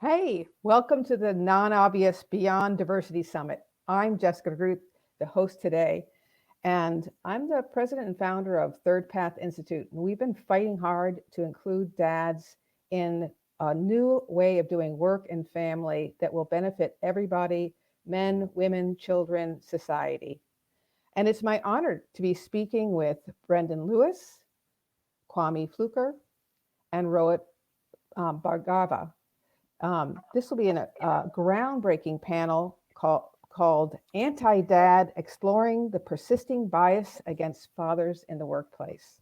Hey, welcome to the Non-Obvious Beyond Diversity Summit. I'm Jessica DeGroot, the host today, and I'm the president and founder of ThirdPath Institute. And we've been fighting hard to include dads in a new way of doing work and family that will benefit everybody, men, women, children, society. And it's my honor to be speaking with Brendan Lewis, Kwame Fluker, and Rohit Bhargava. This will be in a groundbreaking panel called Anti-Dad, Exploring the Persisting Bias Against Fathers in the Workplace.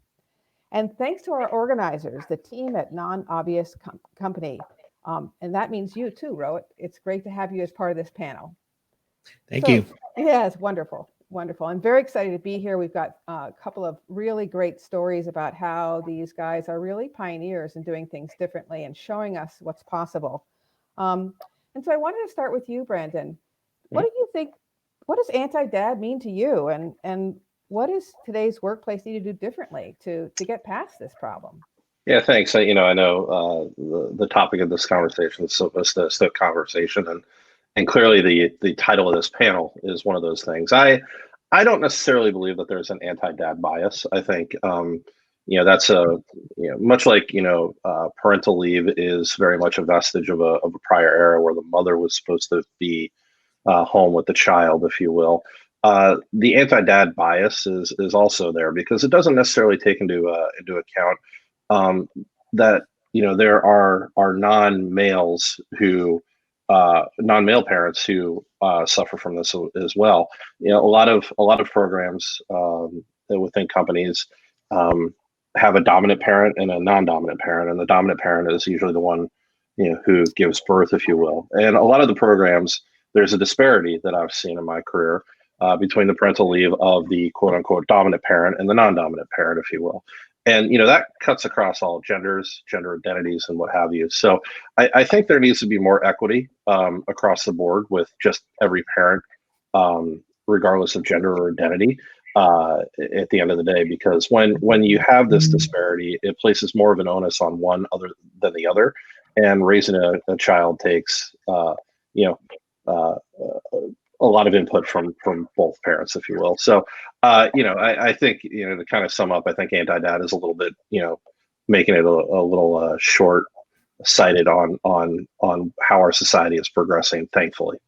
And thanks to our organizers, the team at Non-Obvious Company, and that means you too, Rohit. It's great to have you as part of this panel. Thank you. Yeah, it's wonderful. Wonderful. I'm very excited to be here. We've got a couple of really great stories about how these guys are really pioneers in doing things differently and showing us what's possible. And so I wanted to start with you, Brandon. What do you think, what does anti-dad mean to you? And what does today's workplace need to do differently to get past this problem? Yeah, thanks. I know the topic of this conversation is supposed to stoke conversation, and clearly the title of this panel is one of those things. I don't necessarily believe that there's an anti-dad bias. I think that's much like parental leave is very much a vestige of a prior era where the mother was supposed to be home with the child, if you will. The anti-dad bias is also there because it doesn't necessarily take into account that there are non-males who non-male parents who suffer from this as well. A lot of programs within companies have a dominant parent and a non-dominant parent, and the dominant parent is usually the one who gives birth, if you will. And a lot of the programs, there's a disparity that I've seen in my career between the parental leave of the quote-unquote dominant parent and the non-dominant parent, if you will. And that cuts across all genders, gender identities, and what have you. So I think there needs to be more equity across the board with just every parent, regardless of gender or identity, at the end of the day. Because when you have this disparity, it places more of an onus on one other than the other, and raising a child takes a lot of input from both parents, if you will. So, I think, to kind of sum up, I think anti-dad is a little bit, making it a little short-sighted on how our society is progressing, thankfully.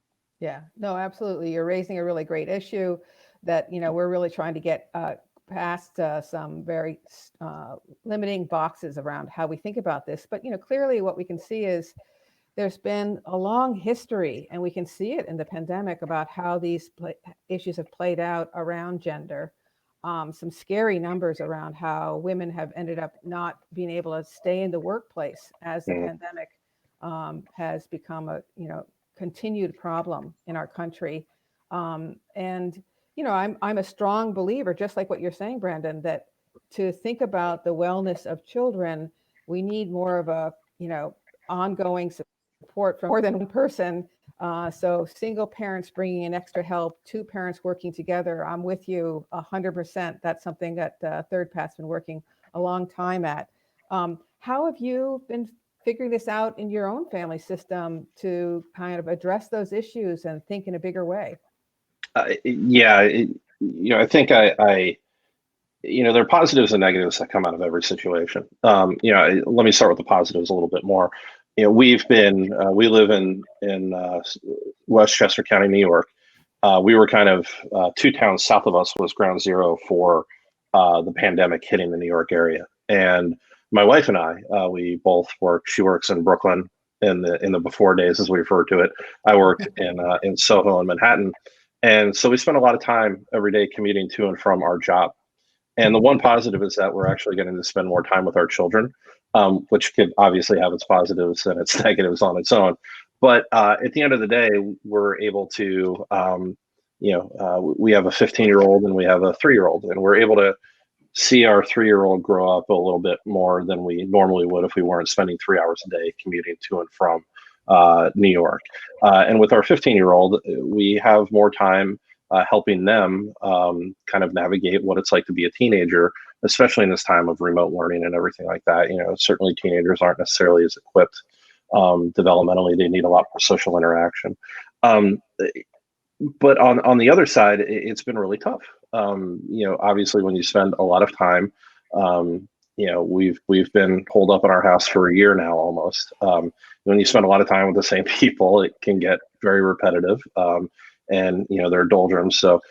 Yeah, no, absolutely. You're raising a really great issue that, we're really trying to get past some very limiting boxes around how we think about this. But, clearly what we can see is there's been a long history, and we can see it in the pandemic, about how these issues have played out around gender. Some scary numbers around how women have ended up not being able to stay in the workplace as the pandemic has become a continued problem in our country. I'm a strong believer, just like what you're saying, Brandon, that to think about the wellness of children, we need more of a ongoing support from more than one person. So single parents bringing in extra help, two parents working together. I'm with you 100%. That's something that ThirdPath's been working a long time at. How have you been figuring this out in your own family system to kind of address those issues and think in a bigger way? I think there are positives and negatives that come out of every situation. Let me start with the positives a little bit more. We live in Westchester County, New York. We were kind of 2 towns south of us was ground zero for the pandemic hitting the New York area. And my wife and I, we both work. She works in Brooklyn in the before days, as we refer to it. I worked in Soho and Manhattan, and so we spent a lot of time every day commuting to and from our job. And the one positive is that we're actually getting to spend more time with our children, which could obviously have its positives and its negatives on its own. But at the end of the day, we're able to, we have a 15-year-old and we have a 3-year-old, and we're able to see our 3-year-old grow up a little bit more than we normally would if we weren't spending 3 hours a day commuting to and from New York. And with our 15-year-old, we have more time helping them kind of navigate what it's like to be a teenager, especially in this time of remote learning and everything like that. Certainly teenagers aren't necessarily as equipped Developmentally, they need a lot more social interaction. Um, but on the other side, it's been really tough. Obviously, when you spend a lot of time, we've been holed up in our house for a year now almost. When you spend a lot of time with the same people, it can get very repetitive, and there are doldrums. So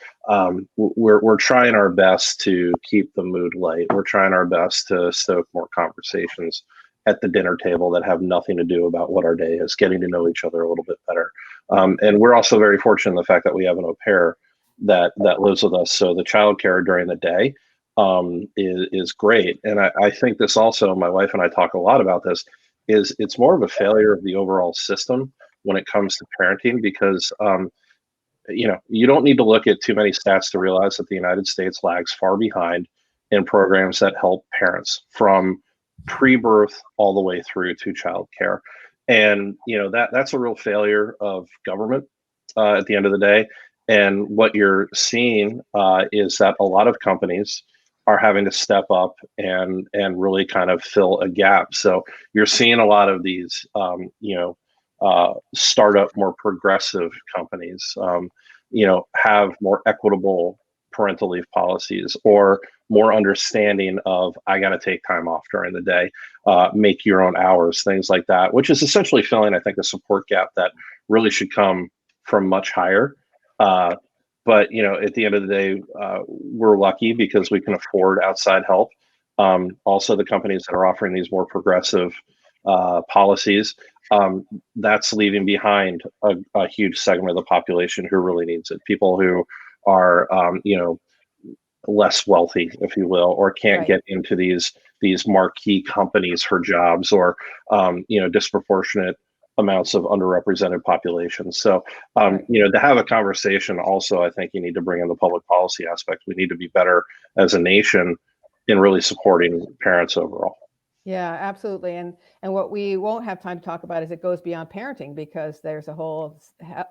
we're trying our best to keep the mood light. We're trying our best to stoke more conversations at the dinner table that have nothing to do about what our day is, getting to know each other a little bit better. And we're also very fortunate in the fact that we have an au pair that lives with us. So the childcare during the day is great. And I think this also, my wife and I talk a lot about this, is it's more of a failure of the overall system when it comes to parenting, because you don't need to look at too many stats to realize that the United States lags far behind in programs that help parents from pre-birth all the way through to childcare. And that's a real failure of government at the end of the day. And what you're seeing is that a lot of companies are having to step up and really kind of fill a gap. So you're seeing a lot of these startup, more progressive companies have more equitable parental leave policies, or more understanding of, I got to take time off during the day, make your own hours, things like that, which is essentially filling, I think, a support gap that really should come from much higher. But at the end of the day, we're lucky because we can afford outside help. Also, the companies that are offering these more progressive policies, that's leaving behind a huge segment of the population who really needs it. People who are, less wealthy, if you will, or can't Right. get into these marquee companies for jobs, or disproportionate amounts of underrepresented populations. So Right. to have a conversation, also, I think you need to bring in the public policy aspect. We need to be better as a nation in really supporting parents overall. Yeah, absolutely. And what we won't have time to talk about is it goes beyond parenting, because there's a whole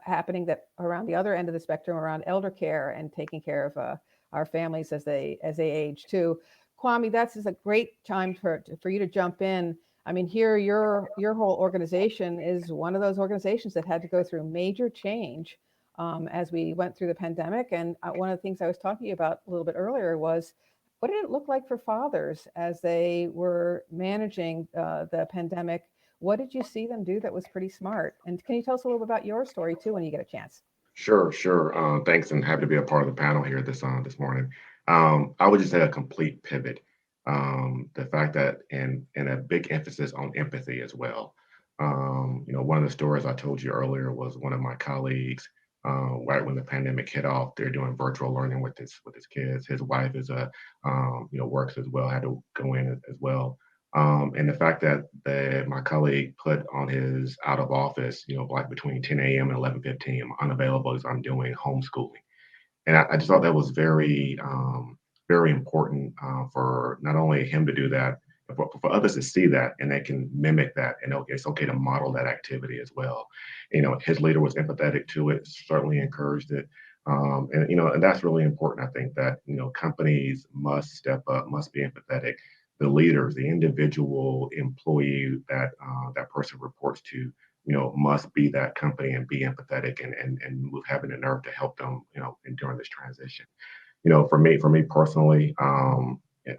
happening that around the other end of the spectrum, around elder care and taking care of our families as they age too. Kwame, that's is a great time for you to jump in. I mean, here your whole organization is one of those organizations that had to go through major change as we went through the pandemic. And one of the things I was talking about a little bit earlier was, what did it look like for fathers as they were managing the pandemic? What did you see them do that was pretty smart? And can you tell us a little bit about your story too when you get a chance? Sure, sure. Thanks, and happy to be a part of the panel here this morning. I would just say a complete pivot. The fact that and a big emphasis on empathy as well. One of the stories I told you earlier was one of my colleagues. Right when the pandemic hit off, they're doing virtual learning with his kids. His wife is works as well, had to go in as well. And the fact that my colleague put on his out of office, like between 10 a.m. and 11:15, I'm unavailable as I'm doing homeschooling. And I just thought that was very important for not only him to do that, but for others to see that and they can mimic that. And okay, it's okay to model that activity as well. His leader was empathetic to it, certainly encouraged it. And that's really important. I think that, companies must step up, must be empathetic. The leaders, the individual employee that that person reports to, must be that company and be empathetic and having the nerve to help them, during this transition. For me personally, if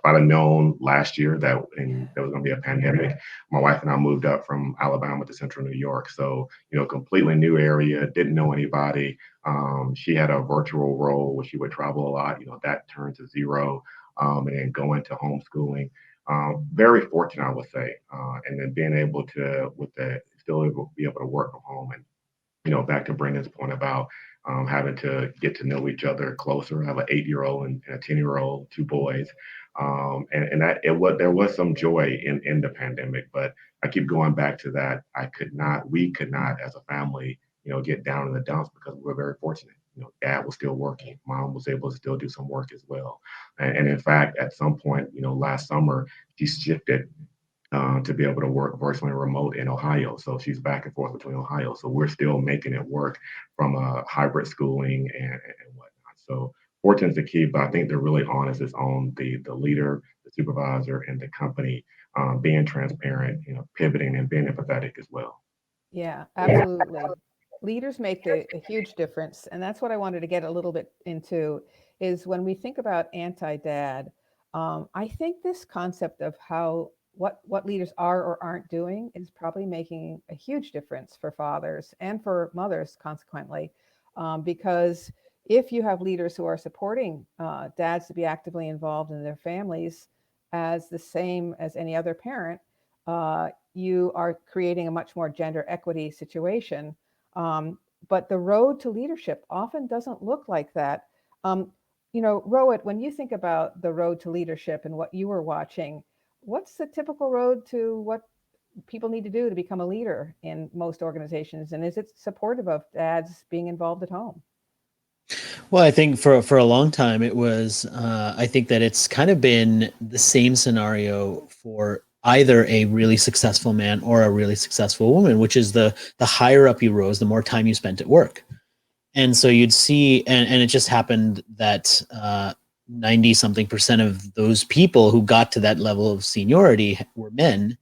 I'd have known last year that there was going to be a pandemic, my wife and I moved up from Alabama to Central New York. So, completely new area, didn't know anybody. She had a virtual role where she would travel a lot. That turned to zero, and then going to homeschooling. Very fortunate, I would say, and then being able to still be able to work from home. And back to Brendan's point about having to get to know each other closer. I have an 8-year-old and a 10-year-old, two boys, and there was some joy in the pandemic. But I keep going back to that. We could not, as a family, get down in the dumps because we were very fortunate. Dad was still working. Mom was able to still do some work as well. And in fact, at some point, last summer, she shifted to be able to work virtually remote in Ohio. So she's back and forth between Ohio. So we're still making it work from hybrid schooling and whatnot. So fortune is the key, but I think the really onus is on the leader, the supervisor, and the company being transparent, pivoting and being empathetic as well. Yeah, absolutely. Leaders make a huge difference. And that's what I wanted to get a little bit into is when we think about anti-dad, I think this concept of how what leaders are or aren't doing is probably making a huge difference for fathers and for mothers consequently. Because if you have leaders who are supporting dads to be actively involved in their families as the same as any other parent, you are creating a much more gender equity situation. But the road to leadership often doesn't look like that. Rohit, when you think about the road to leadership and what you were watching, what's the typical road to what people need to do to become a leader in most organizations? And is it supportive of dads being involved at home? Well, I think for a long time it was. I think that it's kind of been the same scenario for either a really successful man or a really successful woman, which is the higher up you rose, the more time you spent at work. And so you'd see, and it just happened that 90 something percent of those people who got to that level of seniority were men,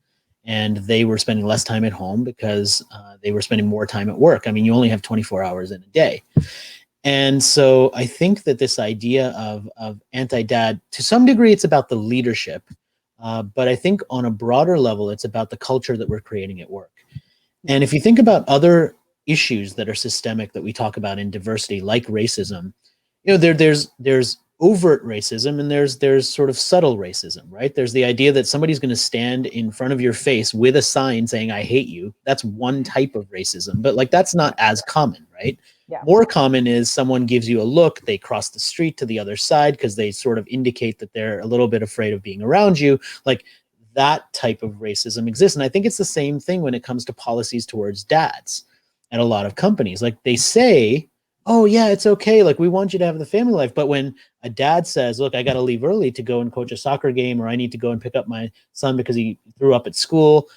and they were spending less time at home because they were spending more time at work. I mean, you only have 24 hours in a day. And so I think that this idea of anti-dad, to some degree, it's about the leadership. But I think on a broader level, it's about the culture that we're creating at work. And if you think about other issues that are systemic that we talk about in diversity, like racism, there's overt racism and there's sort of subtle racism, right? There's the idea that somebody's going to stand in front of your face with a sign saying, "I hate you." That's one type of racism, but like that's not as common, right? Yeah. More common is someone gives you a look, they cross the street to the other side because they sort of indicate that they're a little bit afraid of being around you. Like that type of racism exists. And I think it's the same thing when it comes to policies towards dads at a lot of companies. Like they say, "Oh yeah, it's okay. Like we want you to have the family life." But when a dad says, "Look, I got to leave early to go and coach a soccer game, or I need to go and pick up my son because he threw up at school,"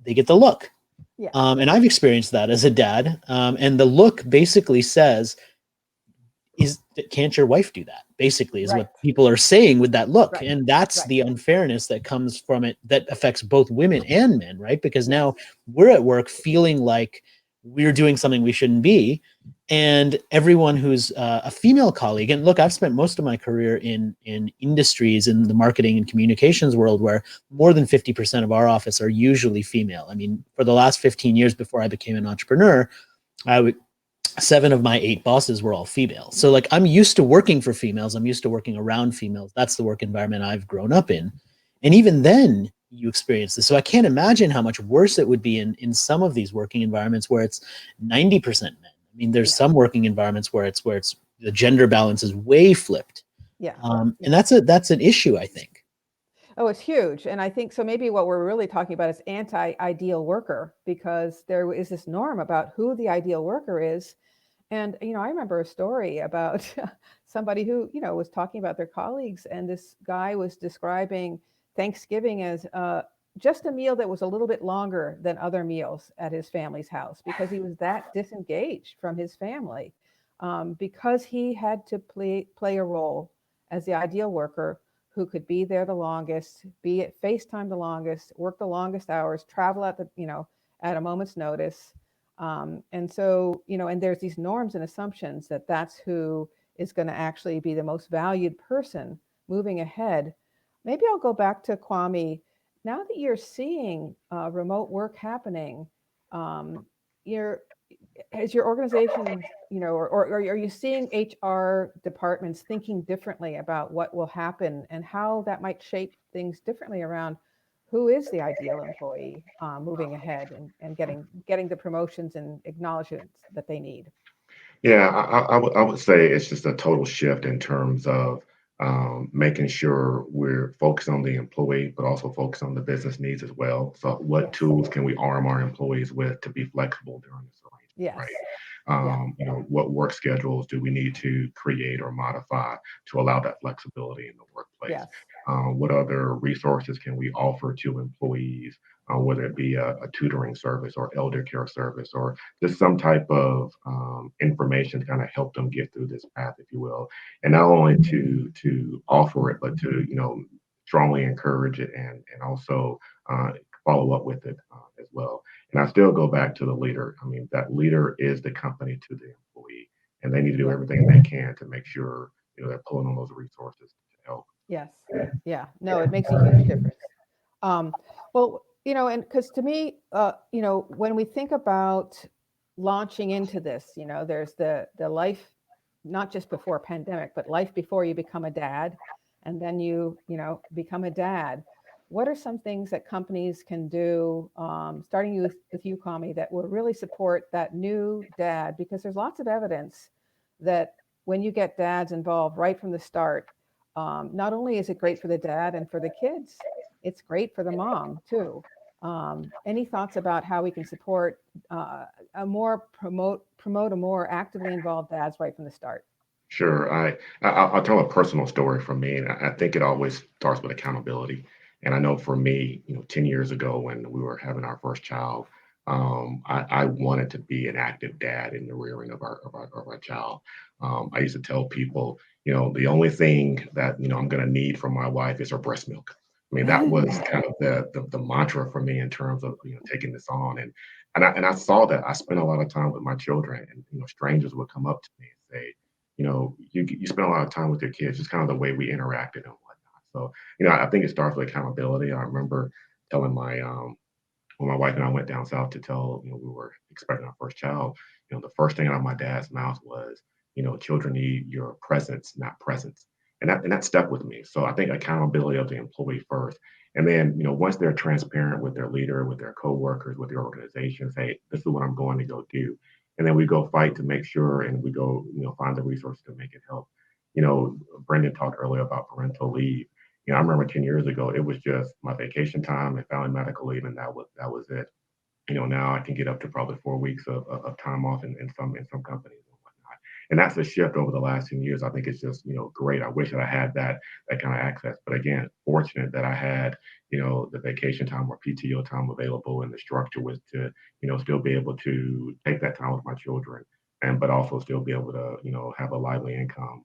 they get the look. Yeah. And I've experienced that as a dad. And the look basically says, can't your wife do that? Basically, is Right. what people are saying with that look. Right. And that's Right. the unfairness that comes from it that affects both women and men, right? Because Yes. now we're at work feeling like we're doing something we shouldn't be. And everyone who's a female colleague, and look, I've spent most of my career in industries in the marketing and communications world where more than 50% of our office are usually female. I mean, for the last 15 years before I became an entrepreneur, 7 of my 8 bosses were all female. So like I'm used to working for females. I'm used to working around females. That's the work environment I've grown up in. And even then you experience this. So I can't imagine how much worse it would be in some of these working environments where it's 90% men. I mean, there's some working environments where it's the gender balance is way flipped. Yeah. And that's an issue, I think. Oh, it's huge. And I think so maybe what we're really talking about is anti-ideal worker, because there is this norm about who the ideal worker is. And, I remember a story about somebody who, was talking about their colleagues, and this guy was describing Thanksgiving as just a meal that was a little bit longer than other meals at his family's house because he was that disengaged from his family, because he had to play a role as the ideal worker who could be there the longest, be at FaceTime the longest, work the longest hours, travel at a moment's notice. And so, and there's these norms and assumptions that that's who is going to actually be the most valued person moving ahead. Maybe I'll go back to Kwame. Now that you're seeing remote work happening, has your organization, or are you seeing HR departments thinking differently about what will happen and how that might shape things differently around who is the ideal employee moving ahead and getting the promotions and acknowledgments that they need? Yeah, I would say it's just a total shift in terms of making sure we're focused on the employee, but also focused on the business needs as well. So, what Yes. tools can we arm our employees with to be flexible during this arrangement, Yes. right? What work schedules do we need to create or modify to allow that flexibility in the workplace? Yes. What other resources can we offer to employees, whether it be a tutoring service or elder care service, or just some type of information to kind of help them get through this path, if you will, and not only to offer it, but to strongly encourage it and also follow up with it as well. And I still go back to the leader. I mean, that leader is the company to the employee, and they need to do Yeah. everything they can to make sure they're pulling on those resources to help. Yes. Yeah. No, it makes a huge difference. Well, and because to me, when we think about launching into this, there's the life, not just before pandemic, but life before you become a dad, and then you become a dad. What are some things that companies can do, starting with you, Kwame, that will really support that new dad? Because there's lots of evidence that when you get dads involved right from the start, not only is it great for the dad and for the kids, it's great for the mom too. Any thoughts about how we can support promote a more actively involved dads right from the start? Sure. I'll tell a personal story from me, and I think it always starts with accountability. And I know for me, 10 years ago when we were having our first child, I wanted to be an active dad in the rearing of our child. I used to tell people, the only thing that I'm going to need from my wife is her breast milk. I mean, that was kind of the mantra for me in terms of taking this on, and I saw that I spent a lot of time with my children, and strangers would come up to me and say, you spend a lot of time with your kids, just kind of the way we interacted and whatnot. So, I think it starts with accountability. I remember telling when my wife and I went down south to tell, we were expecting our first child, the first thing out of my dad's mouth was, children need your presence, not presence. And that stuck with me. So I think accountability of the employee first. And then, once they're transparent with their leader, with their coworkers, with their organization, say, this is what I'm going to go do. And then we go fight to make sure, and we go, find the resources to make it help. Brendan talked earlier about parental leave. I remember 10 years ago, it was just my vacation time and family medical leave, and that was it. Now I can get up to probably 4 weeks of time off in some companies and whatnot. And that's a shift over the last 10 years. I think it's just, great. I wish that I had that kind of access. But again, fortunate that I had, the vacation time or PTO time available, and the structure was to, still be able to take that time with my children, but also still be able to, have a lively income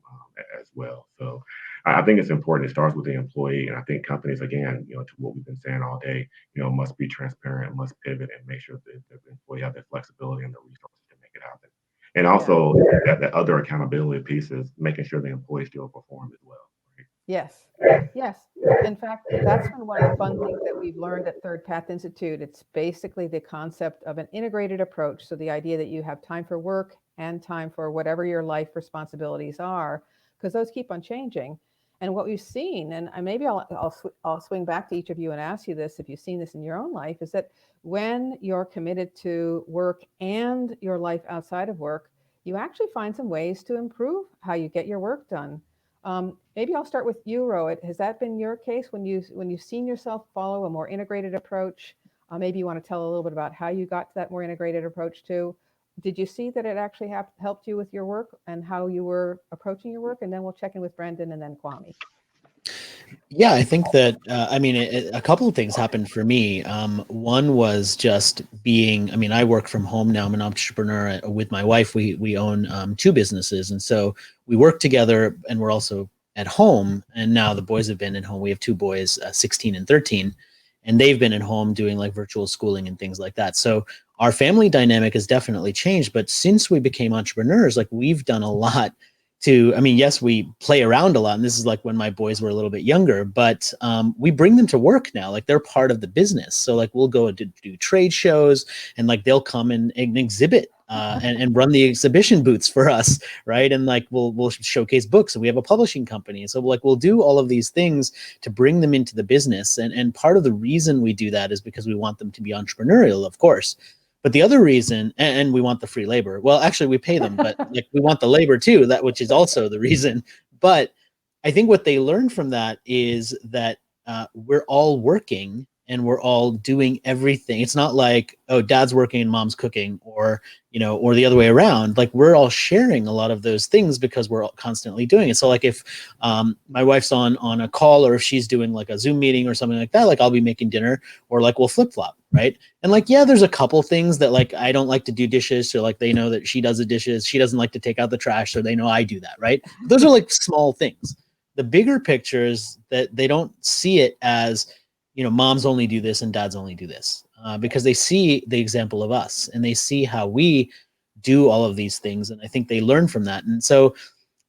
as well. So I think it's important. It starts with the employee, and I think companies, again, to what we've been saying all day, must be transparent, must pivot, and make sure that the employee have the flexibility and the resources to make it happen. And also, that other accountability piece is making sure the employee still perform as well. Right? Yes. Yes. In fact, that's been one of the fun things that we've learned at ThirdPath Institute. It's basically the concept of an integrated approach. So the idea that you have time for work and time for whatever your life responsibilities are, because those keep on changing. And what we've seen, and maybe I'll swing back to each of you and ask you this, if you've seen this in your own life, is that when you're committed to work and your life outside of work, you actually find some ways to improve how you get your work done. Maybe I'll start with you, Rohit. Has that been your case when you've seen yourself follow a more integrated approach? Maybe you want to tell a little bit about how you got to that more integrated approach too. Did you see that it actually helped you with your work and how you were approaching your work? And then we'll check in with Brendan and then Kwame. Yeah, I think that, a couple of things happened for me. One was just being, I work from home now. I'm an entrepreneur with my wife. We own 2 businesses. And so we work together, and we're also at home. And now the boys have been at home. We have 2 boys, 16 and 13, and they've been at home doing like virtual schooling and things like that. So our family dynamic has definitely changed. But since we became entrepreneurs, like we've done a lot to, yes, we play around a lot, and this is like when my boys were a little bit younger, but we bring them to work now. Like they're part of the business. So like we'll go to do trade shows, and like they'll come and exhibit and run the exhibition booths for us, right? And like we'll showcase books, and we have a publishing company. So like we'll do all of these things to bring them into the business. And part of the reason we do that is because we want them to be entrepreneurial, of course. But the other reason, and we want the free labor. Well, actually, we pay them, but like we want the labor too. Which is also the reason. But I think what they learn from that is that we're all working, and we're all doing everything. It's not like, oh, dad's working and mom's cooking, or or the other way around. Like, we're all sharing a lot of those things because we're all constantly doing it. So like, if my wife's on a call, or if she's doing like a Zoom meeting or something like that, like I'll be making dinner, or like we'll flip flop, right? And like, yeah, there's a couple things that like I don't like to do dishes, so like they know that she does the dishes. She doesn't like to take out the trash, so they know I do that, right? But those are like small things. The bigger picture is that they don't see it as, moms only do this and dads only do this, because they see the example of us and they see how we do all of these things. And I think they learn from that. And so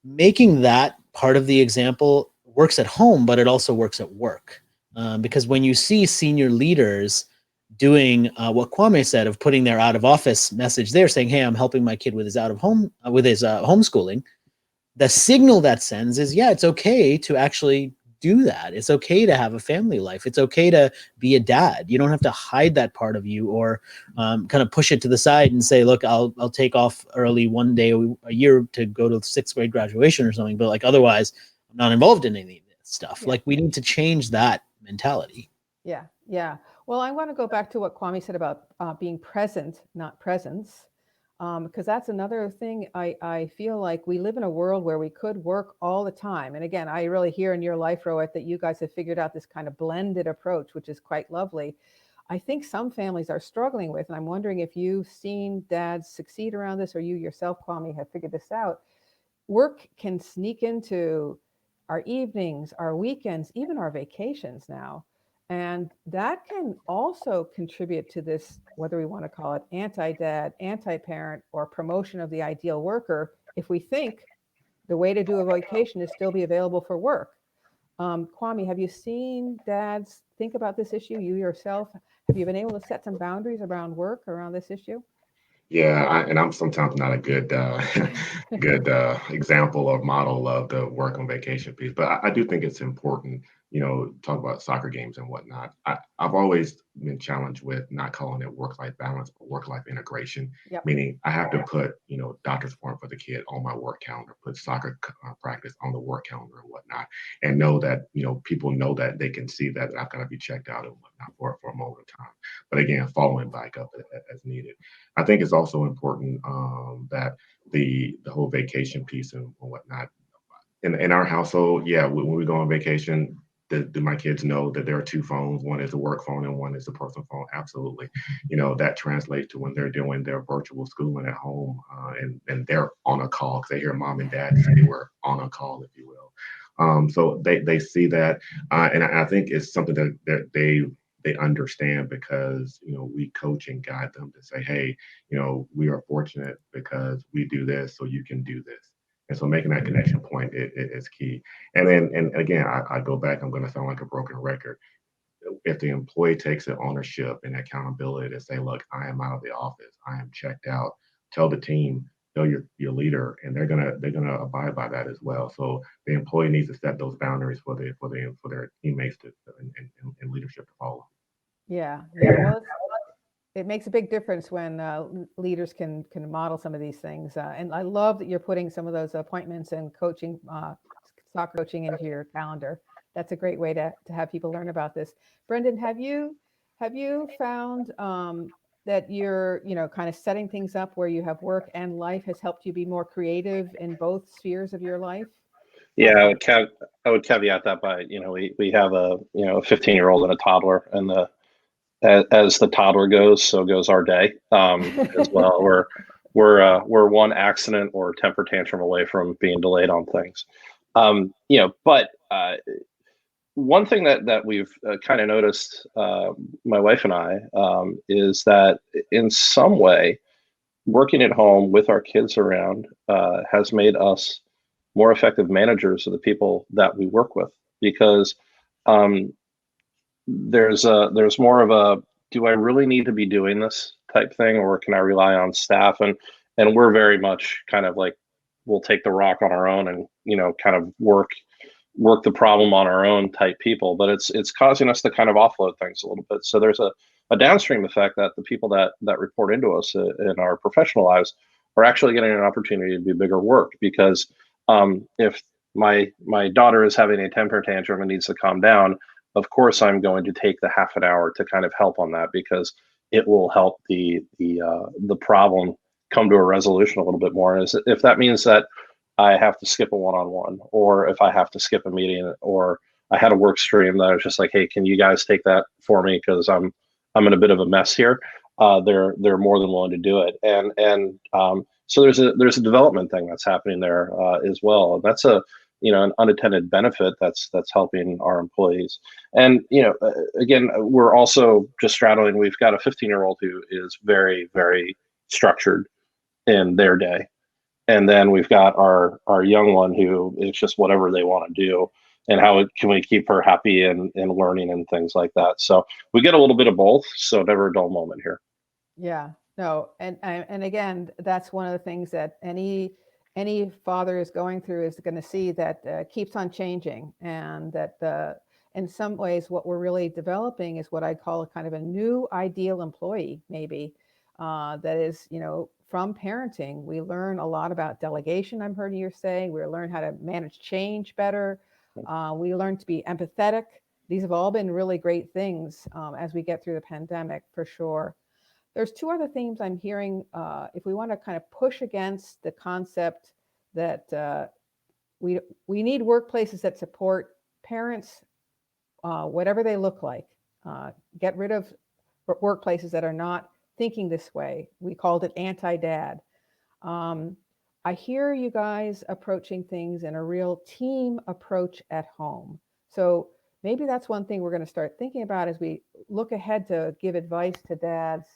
making that part of the example works at home, but it also works at work. Because when you see senior leaders doing what Kwame said, of putting their out of office message there, saying, hey, I'm helping my kid with his homeschooling, the signal that sends is, yeah, it's okay to actually do that. It's okay to have a family life. It's okay to be a dad. You don't have to hide that part of you, or kind of push it to the side and say, look, I'll take off early one day a year to go to 6th grade graduation or something, but like otherwise I'm not involved in any of this stuff. Yeah. Like, we need to change that mentality. Yeah, yeah. Well, I want to go back to what Kwame said about being present, not presence, because that's another thing. I feel like we live in a world where we could work all the time. And again, I really hear in your life, Rohit, that you guys have figured out this kind of blended approach, which is quite lovely. I think some families are struggling with, and I'm wondering if you've seen dads succeed around this, or you yourself, Kwame, have figured this out. Work can sneak into our evenings, our weekends, even our vacations now. And that can also contribute to this, whether we want to call it anti-dad, anti-parent, or promotion of the ideal worker, if we think the way to do a vacation is still be available for work. Kwame, have you seen dads think about this issue? You yourself, have you been able to set some boundaries around work, around this issue? Yeah, and I'm sometimes not a good good example or model of the work on vacation piece, but I do think it's important. Talk about soccer games and whatnot. I've always been challenged with not calling it work-life balance, but work-life integration. Yep. Meaning, I have to put doctor's appointment for the kid on my work calendar, put soccer practice on the work calendar and whatnot, and know that people know that they can see that I've got to be checked out and whatnot for a moment of time. But again, following back up as needed. I think it's also important that the whole vacation piece and whatnot in our household. Yeah, when we go on vacation, do my kids know that there are two phones? One is the work phone and one is the personal phone. Absolutely. That translates to when they're doing their virtual schooling at home, and they're on a call because they hear mom and dad say we're on a call, if you will. So they see that, and I think it's something that they understand, because we coach and guide them to say, hey, we are fortunate because we do this, so you can do this. And so making that connection point is key. And again, I go back, I'm going to sound like a broken record. If the employee takes the ownership and accountability to say, look, I am out of the office, I am checked out, tell the team, tell your leader, and they're gonna abide by that as well. So the employee needs to set those boundaries for their teammates and leadership to follow. Yeah, yeah. Well, it makes a big difference when leaders can model some of these things. And I love that you're putting some of those appointments and coaching, soccer coaching into your calendar. That's a great way to have people learn about this. Brendan, have you found that you're kind of setting things up where you have work and life has helped you be more creative in both spheres of your life? Yeah, I would caveat that by, we have a 15-year-old and a toddler, and as the toddler goes, so goes our day as well. We're one accident or temper tantrum away from being delayed on things. But one thing that we've kind of noticed, my wife and I, is that in some way, working at home with our kids around has made us more effective managers of the people that we work with, because there's more of a, do I really need to be doing this type thing, or can I rely on staff? And we're very much kind of like, we'll take the rock on our own and kind of work the problem on our own type people. But it's causing us to kind of offload things a little bit. So there's a downstream effect that the people that report into us in our professional lives are actually getting an opportunity to do bigger work, because if my daughter is having a temper tantrum and needs to calm down, of course I'm going to take the half an hour to kind of help on that, because it will help the problem come to a resolution a little bit more. Is if that means that I have to skip a one-on-one, or if I have to skip a meeting, or I had a work stream that I was just like, hey, can you guys take that for me, because I'm in a bit of a mess here. They're more than willing to do it, and so there's a development thing that's happening there as well. And that's an unintended benefit that's helping our employees. And again, we're also just straddling. We've got a 15-year-old who is very, very structured in their day, and then we've got our young one who is just whatever they want to do. And how can we keep her happy and learning and things like that? So we get a little bit of both. So never a dull moment here. Yeah, no, and again, that's one of the things that any father is going through, is going to see that keeps on changing, and that in some ways what we're really developing is what I call a kind of a new ideal employee, maybe, that is, from parenting. We learn a lot about delegation. I'm hearing you say we learn how to manage change better. We learn to be empathetic. These have all been really great things as we get through the pandemic, for sure. There's two other themes I'm hearing. If we want to kind of push against the concept that we need workplaces that support parents, whatever they look like. Get rid of workplaces that are not thinking this way. We called it anti-dad. I hear you guys approaching things in a real team approach at home. So maybe that's one thing we're going to start thinking about as we look ahead to give advice to dads.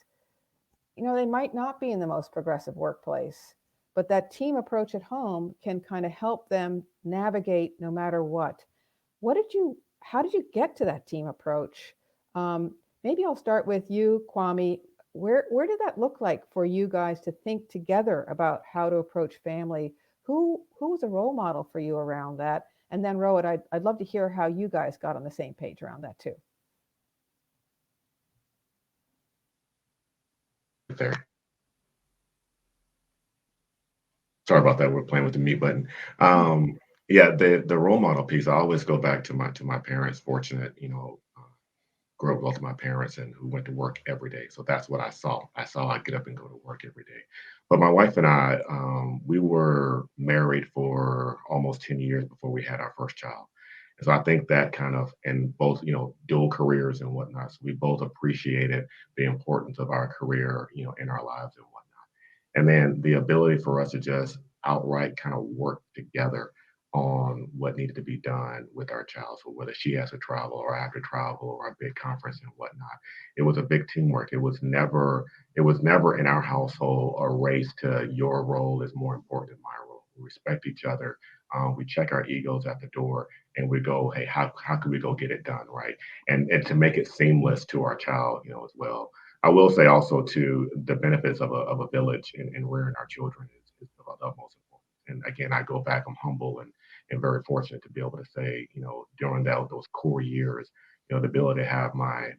They might not be in the most progressive workplace, but that team approach at home can kind of help them navigate no matter what. How did you get to that team approach? Maybe I'll start with you, Kwame. Where did that look like for you guys to think together about how to approach family? Who was a role model for you around that? And then Rohit, I'd love to hear how you guys got on the same page around that too. There. Sorry about that. We're playing with the mute button. Yeah, the role model piece. I always go back to my parents. Fortunate, grew up with both of my parents and who went to work every day. So that's what I saw. I'd get up and go to work every day. But my wife and I, we were married for almost 10 years before we had our first child. And so I think that kind of, and both, dual careers and whatnot. So we both appreciated the importance of our career, in our lives and whatnot. And then the ability for us to just outright kind of work together on what needed to be done with our child. So whether she has to travel or I have to travel or a big conference and whatnot, it was a big teamwork. It was never in our household a race to your role is more important than my role. We respect each other. We check our egos at the door and we go, hey, how can we go get it done, right? And to make it seamless to our child, as well. I will say also too, the benefits of a village and rearing our children is the utmost important. And again, I go back, I'm humble and very fortunate to be able to say, during those core years, the ability to have my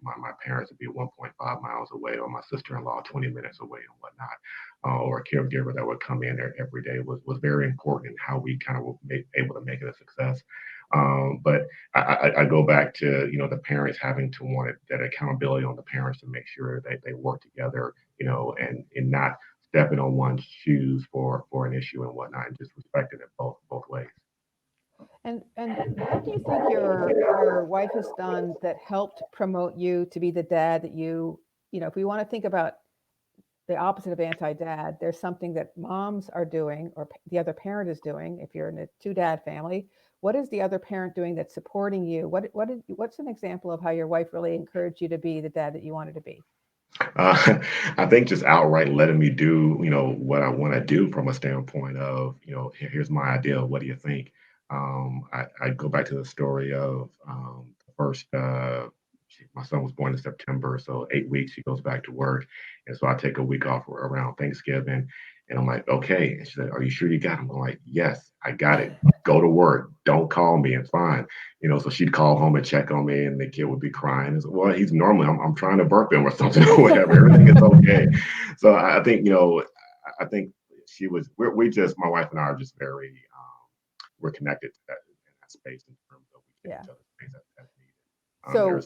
parents to be 1.5 miles away, or my sister-in-law 20 minutes away and whatnot, or a caregiver that would come in there every day was very important in how we kind of were able to make it a success. But I go back to, the parents having to want that accountability on the parents to make sure that they work together, and not stepping on one's shoes for an issue and whatnot, and just respecting it both ways. And what do you think your wife has done that helped promote you to be the dad that if we want to think about the opposite of anti-dad, there's something that moms are doing or the other parent is doing. If you're in a two-dad family, what is the other parent doing that's supporting you? What's an example of how your wife really encouraged you to be the dad that you wanted to be? I think just outright letting me do, what I want to do from a standpoint of, here's my idea. What do you think? I go back to the story of the first, my son was born in September, so 8 weeks, he goes back to work. And so I take a week off around Thanksgiving. And I'm like, okay. And she said, are you sure you got him? I'm like, yes, I got it. Go to work. Don't call me. It's fine. So she'd call home and check on me and the kid would be crying. Said, well, he's normally, I'm trying to burp him or something or whatever. Everything is okay. So I think, I think my wife and I are just very, we're connected to that in that space in terms of we keep each other's space as needed. So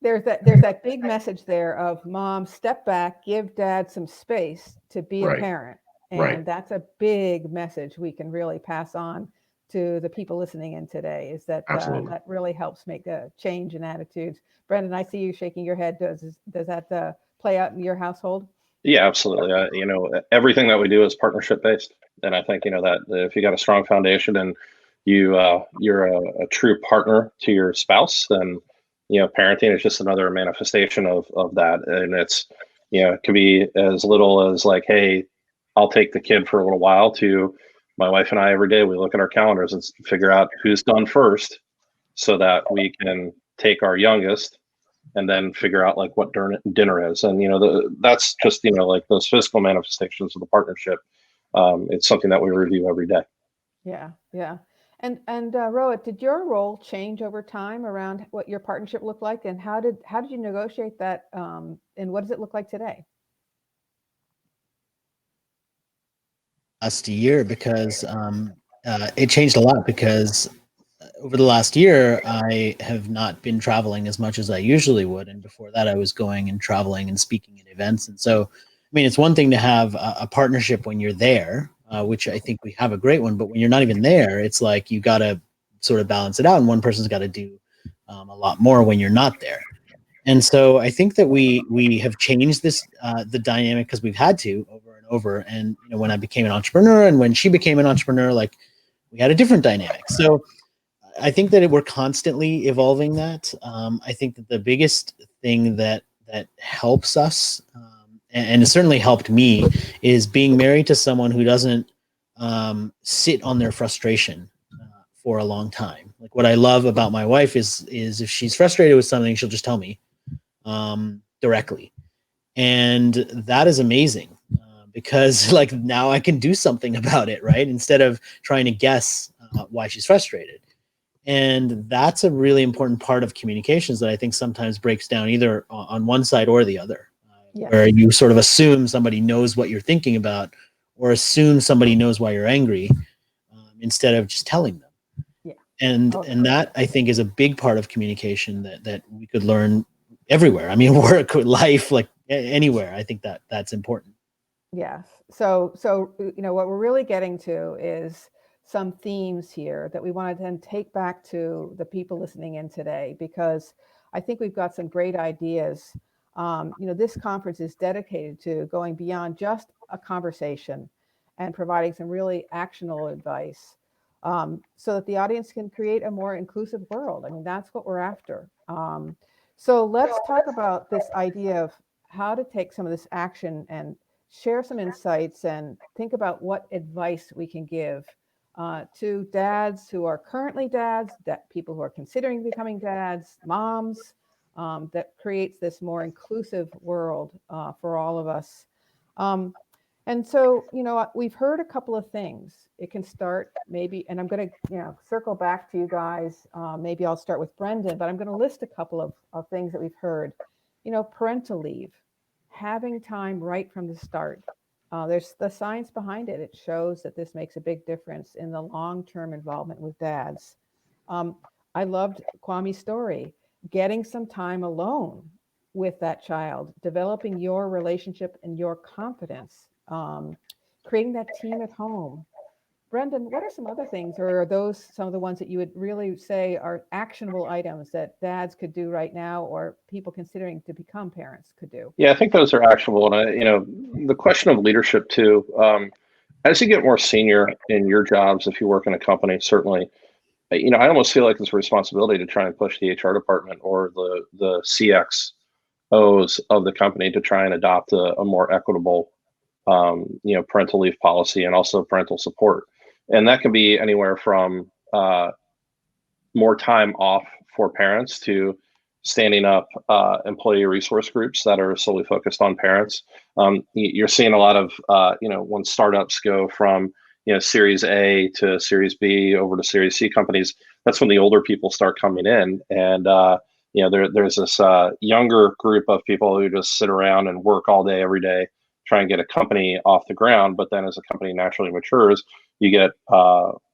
there's that big message there of mom, step back, give dad some space to be a Right. parent. And Right. that's a big message we can really pass on to the people listening in today, is that that really helps make a change in attitudes. Brendan, I see you shaking your head. Does that play out in your household? Yeah, absolutely. Everything that we do is partnership based, and I think that if you got a strong foundation and you're a true partner to your spouse, then parenting is just another manifestation of that, and it's it can be as little as like, hey, I'll take the kid for a little while, to my wife and I every day we look at our calendars and figure out who's done first, so that we can take our youngest and then figure out like what dinner is. And that's just like those physical manifestations of the partnership. It's something that we review every day. Yeah. And Rohit, did your role change over time around what your partnership looked like, and how did you negotiate that, and what does it look like today? Last year, because it changed a lot, because over the last year, I have not been traveling as much as I usually would. And before that, I was going and traveling and speaking at events. And so, I mean, it's one thing to have a partnership when you're there, which I think we have a great one. But when you're not even there, it's like you got to sort of balance it out. And one person's got to do a lot more when you're not there. And so I think that we have changed this the dynamic, because we've had to over and over. And when I became an entrepreneur and when she became an entrepreneur, like, we had a different dynamic. So I think that we're constantly evolving that. I think that the biggest thing that helps us, and it certainly helped me, is being married to someone who doesn't sit on their frustration for a long time. Like, what I love about my wife is if she's frustrated with something, she'll just tell me directly, and that is amazing, because like now I can do something about it, right? Instead of trying to guess why she's frustrated. And that's a really important part of communications that I think sometimes breaks down either on one side or the other, where you sort of assume somebody knows what you're thinking about, or assume somebody knows why you're angry, instead of just telling them. Yeah. And that, I think, is a big part of communication that we could learn everywhere. I mean, work, life, like anywhere. I think that's important. Yes. So what we're really getting to is some themes here that we want to then take back to the people listening in today, because I think we've got some great ideas. This conference is dedicated to going beyond just a conversation and providing some really actionable advice, so that the audience can create a more inclusive world. I mean, that's what we're after. So let's talk about this idea of how to take some of this action and share some insights and think about what advice we can give to dads who are currently dads, people who are considering becoming dads, moms, that creates this more inclusive world for all of us. And so, we've heard a couple of things. It can start maybe, and I'm going to circle back to you guys. Maybe I'll start with Brendan, but I'm going to list a couple of things that we've heard. Parental leave, having time right from the start. There's the science behind it. It shows that this makes a big difference in the long-term involvement with dads. I loved Kwame's story, getting some time alone with that child, developing your relationship and your confidence, creating that team at home. Brendan, what are some other things, or are those some of the ones that you would really say are actionable items that dads could do right now, or people considering to become parents could do? Yeah, I think those are actionable. And the question of leadership too, as you get more senior in your jobs, if you work in a company, certainly, I almost feel like it's a responsibility to try and push the HR department or the CXOs of the company to try and adopt a more equitable, parental leave policy, and also parental support. And that can be anywhere from more time off for parents to standing up employee resource groups that are solely focused on parents. You're seeing a lot of, when startups go from, Series A to Series B over to Series C companies, that's when the older people start coming in. And, there's this younger group of people who just sit around and work all day, every day, try and get a company off the ground. But then as a company naturally matures, you get,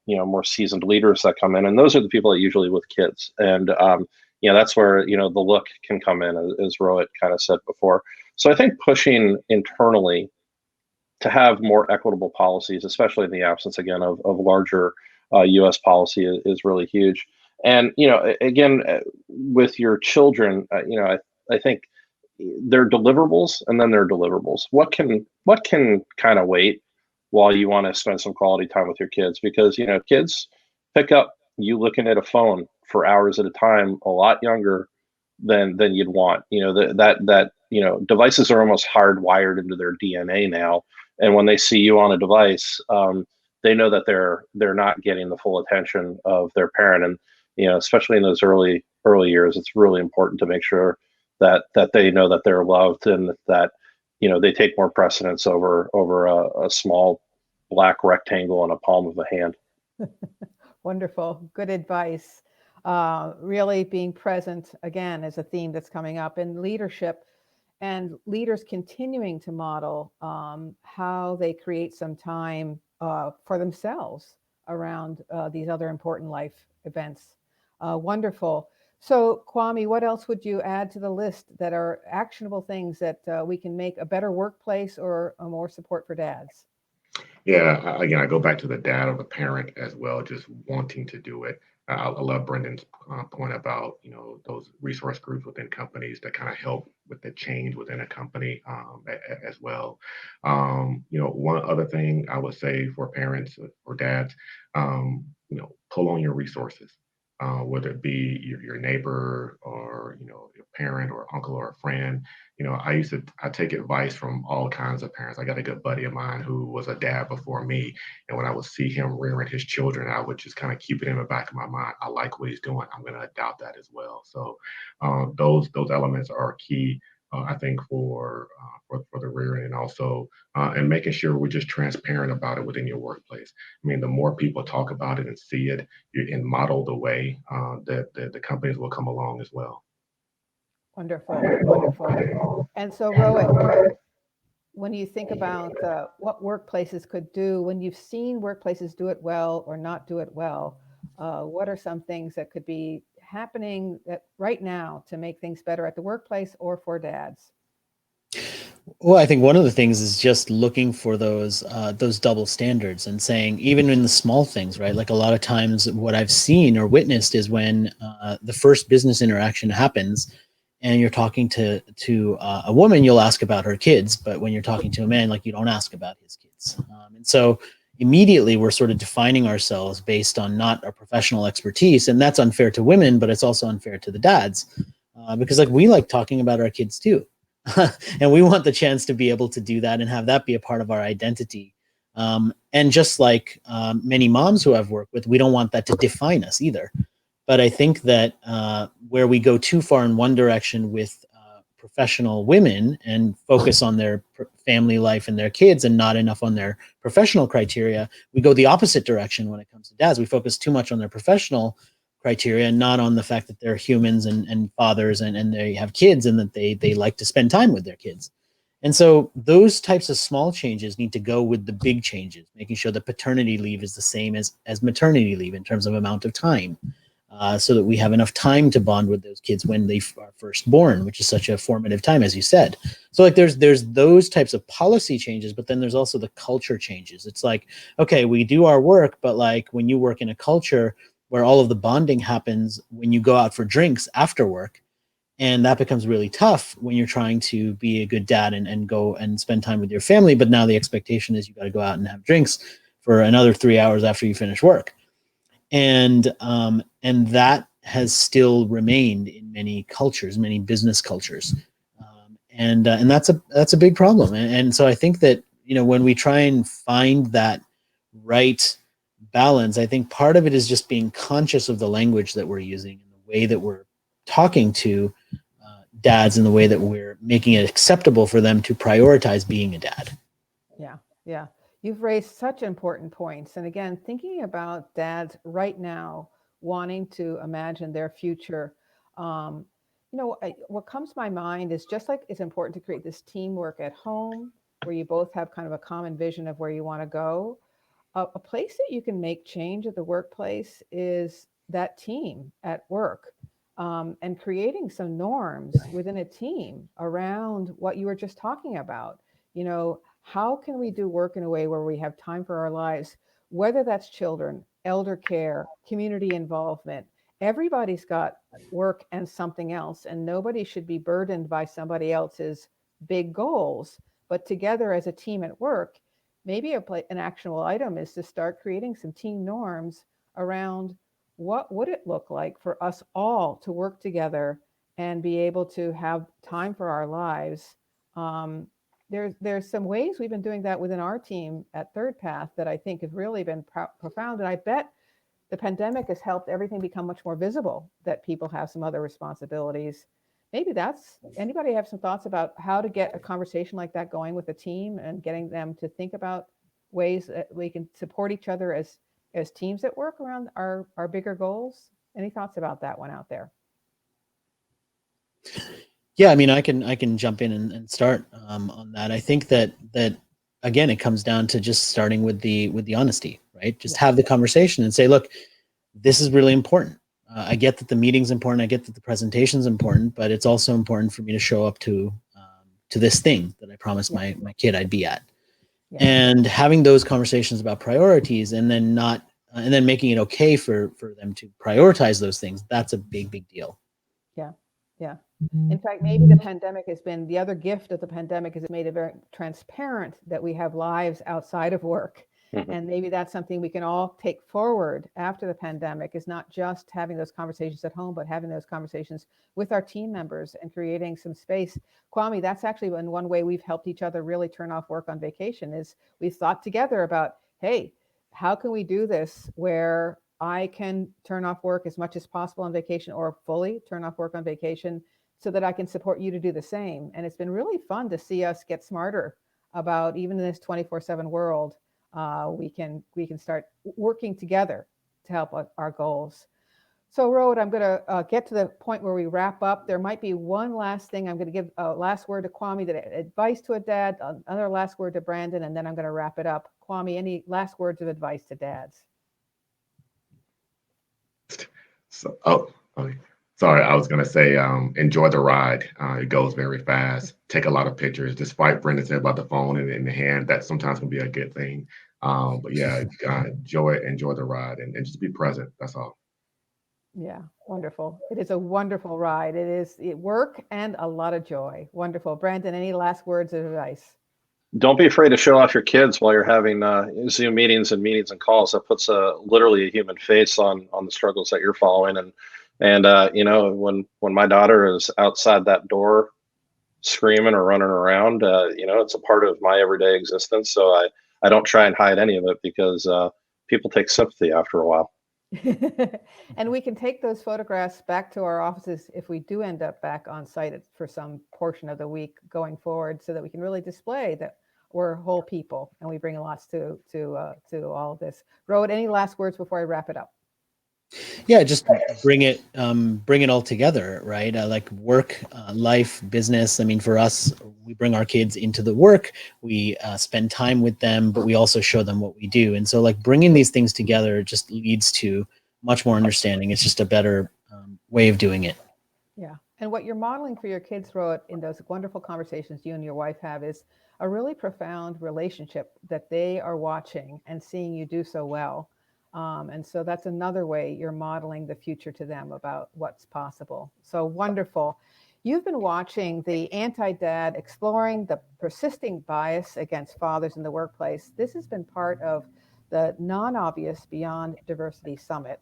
more seasoned leaders that come in. And those are the people that usually with kids. And, that's where, the look can come in, as Rohit kind of said before. So I think pushing internally to have more equitable policies, especially in the absence, again, of larger U.S. policy is really huge. And, again, with your children, I think they're deliverables, and then they're deliverables. What can kind of wait while you want to spend some quality time with your kids? Because, kids pick up you looking at a phone for hours at a time a lot younger than you'd want. Devices are almost hardwired into their DNA now, and when they see you on a device, they know that they're not getting the full attention of their parent. And especially in those early years, it's really important to make sure that they know that they're loved, and that they take more precedence over a small black rectangle in a palm of a hand. Wonderful. Good advice. Really being present, again, is a theme that's coming up in leadership, and leaders continuing to model how they create some time for themselves around these other important life events. Wonderful. So, Kwame, what else would you add to the list that are actionable things that we can make a better workplace or a more support for dads? Yeah, again, I go back to the dad or the parent as well, just wanting to do it. I love Brendan's point about, those resource groups within companies that kind of help with the change within a company as well. One other thing I would say for parents or dads, pull on your resources. Whether it be your neighbor or your parent or uncle or a friend. I take advice from all kinds of parents. I got a good buddy of mine who was a dad before me, and when I would see him rearing his children, I would just kind of keep it in the back of my mind. I like what he's doing. I'm going to adopt that as well. So those elements are key. I think for the rearing, and also and making sure we're just transparent about it within your workplace. I mean, the more people talk about it and see it and model the way, that the companies will come along as well. Wonderful. Wonderful. And so, Rohit, when you think about what workplaces could do, when you've seen workplaces do it well or not do it well, what are some things that could be happening right now to make things better at the workplace or for dads? Well, I think one of the things is just looking for those double standards and saying, even in the small things, right? Like a lot of times what I've seen or witnessed is when the first business interaction happens and you're talking to a woman, you'll ask about her kids, but when you're talking to a man, like, you don't ask about his kids. And so immediately we're sort of defining ourselves based on not our professional expertise, and that's unfair to women, but it's also unfair to the dads, because like we like talking about our kids too. And we want the chance to be able to do that and have that be a part of our identity. And just like many moms who I've worked with, we don't want that to define us either. But I think that where we go too far in one direction with professional women and focus on their family life and their kids and not enough on their professional criteria, we go the opposite direction when it comes to dads. We focus too much on their professional criteria and not on the fact that they're humans and fathers and they have kids and that they like to spend time with their kids. And so those types of small changes need to go with the big changes, making sure that paternity leave is the same as maternity leave in terms of amount of time, so that we have enough time to bond with those kids when they are first born, which is such a formative time, as you said. So like there's those types of policy changes, but then there's also the culture changes. It's like, okay, we do our work, but like when you work in a culture where all of the bonding happens when you go out for drinks after work, and that becomes really tough when you're trying to be a good dad and go and spend time with your family. But now the expectation is you got to go out and have drinks for another 3 hours after you finish work. And that has still remained in many cultures, many business cultures. And that's a big problem. And so I think that, when we try and find that right balance, I think part of it is just being conscious of the language that we're using and the way that we're talking to dads and the way that we're making it acceptable for them to prioritize being a dad. Yeah. You've raised such important points. And again, thinking about dads right now wanting to imagine their future, what comes to my mind is just like it's important to create this teamwork at home where you both have kind of a common vision of where you want to go. A place that you can make change at the workplace is that team at work. and creating some norms within a team around what you were just talking about. How can we do work in a way where we have time for our lives, whether that's children, elder care, community involvement. Everybody's got work and something else, and nobody should be burdened by somebody else's big goals. But together as a team at work, maybe an actionable item is to start creating some team norms around what would it look like for us all to work together and be able to have time for our lives. There's some ways we've been doing that within our team at ThirdPath that I think have really been profound. And I bet the pandemic has helped everything become much more visible, that people have some other responsibilities. Maybe anybody have some thoughts about how to get a conversation like that going with the team and getting them to think about ways that we can support each other as teams that work around our bigger goals? Any thoughts about that one out there? Yeah, I mean, I can jump in and start on that. I think that again, it comes down to just starting with the honesty, right? Just have the conversation and say, look, this is really important. I get that the meeting's important. I get that the presentation's important, but it's also important for me to show up to this thing that I promised my kid I'd be at. Yeah. And having those conversations about priorities, and then making it okay for them to prioritize those things. That's a big deal. Yeah. Yeah. In fact, maybe the pandemic has been the other gift of the pandemic is it made it very transparent that we have lives outside of work. Mm-hmm. And maybe that's something we can all take forward after the pandemic, is not just having those conversations at home, but having those conversations with our team members and creating some space. Kwame, that's actually been one way we've helped each other really turn off work on vacation, is we've thought together about, hey, how can we do this where I can turn off work as much as possible on vacation, or fully turn off work on vacation, so that I can support you to do the same. And it's been really fun to see us get smarter about, even in this 24/7 world, we can start working together to help our goals. So Rohit, I'm going to get to the point where we wrap up. There might be one last thing. I'm going to give a last word to Kwame, advice to a dad, another last word to Brandon, and then I'm going to wrap it up. Kwame, any last words of advice to dads? Sorry, I was going to say, enjoy the ride. It goes very fast. Take a lot of pictures. Despite Brendan said about the phone in the hand, that sometimes can be a good thing. But yeah, enjoy the ride and just be present. That's all. Yeah, wonderful. It is a wonderful ride. It is work and a lot of joy. Wonderful. Brandon, any last words of advice? Don't be afraid to show off your kids while you're having Zoom meetings and calls. That puts literally a human face on the struggles that you're following. And when my daughter is outside that door screaming or running around, it's a part of my everyday existence. So I don't try and hide any of it, because people take sympathy after a while. And we can take those photographs back to our offices if we do end up back on site for some portion of the week going forward, so that we can really display that we're whole people and we bring lots to all of this. Rohit, any last words before I wrap it up? Yeah, just bring it all together, right? Like work, life, business. I mean, for us, we bring our kids into the work, we spend time with them, but we also show them what we do. And so like bringing these things together just leads to much more understanding. It's just a better way of doing it. Yeah. And what you're modeling for your kids, Rohit, in those wonderful conversations you and your wife have, is a really profound relationship that they are watching and seeing you do so well. And so that's another way you're modeling the future to them about what's possible. So wonderful. You've been watching the Anti-Dad, Exploring the Persisting Bias Against Fathers in the Workplace. This has been part of the Non-Obvious Beyond Diversity Summit.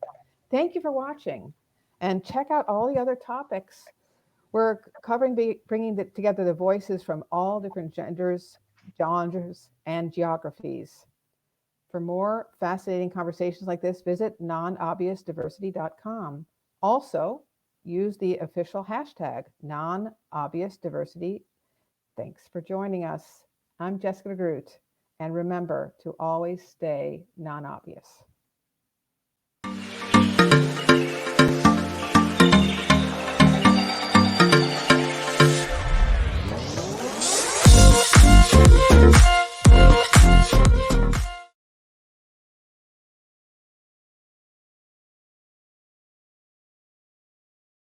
Thank you for watching, and check out all the other topics. We're covering bringing together the voices from all different genders, genres, and geographies. For more fascinating conversations like this, visit nonobviousdiversity.com. Also, use the official hashtag nonobviousdiversity. Thanks for joining us. I'm Jessica DeGroot, and remember to always stay non-obvious.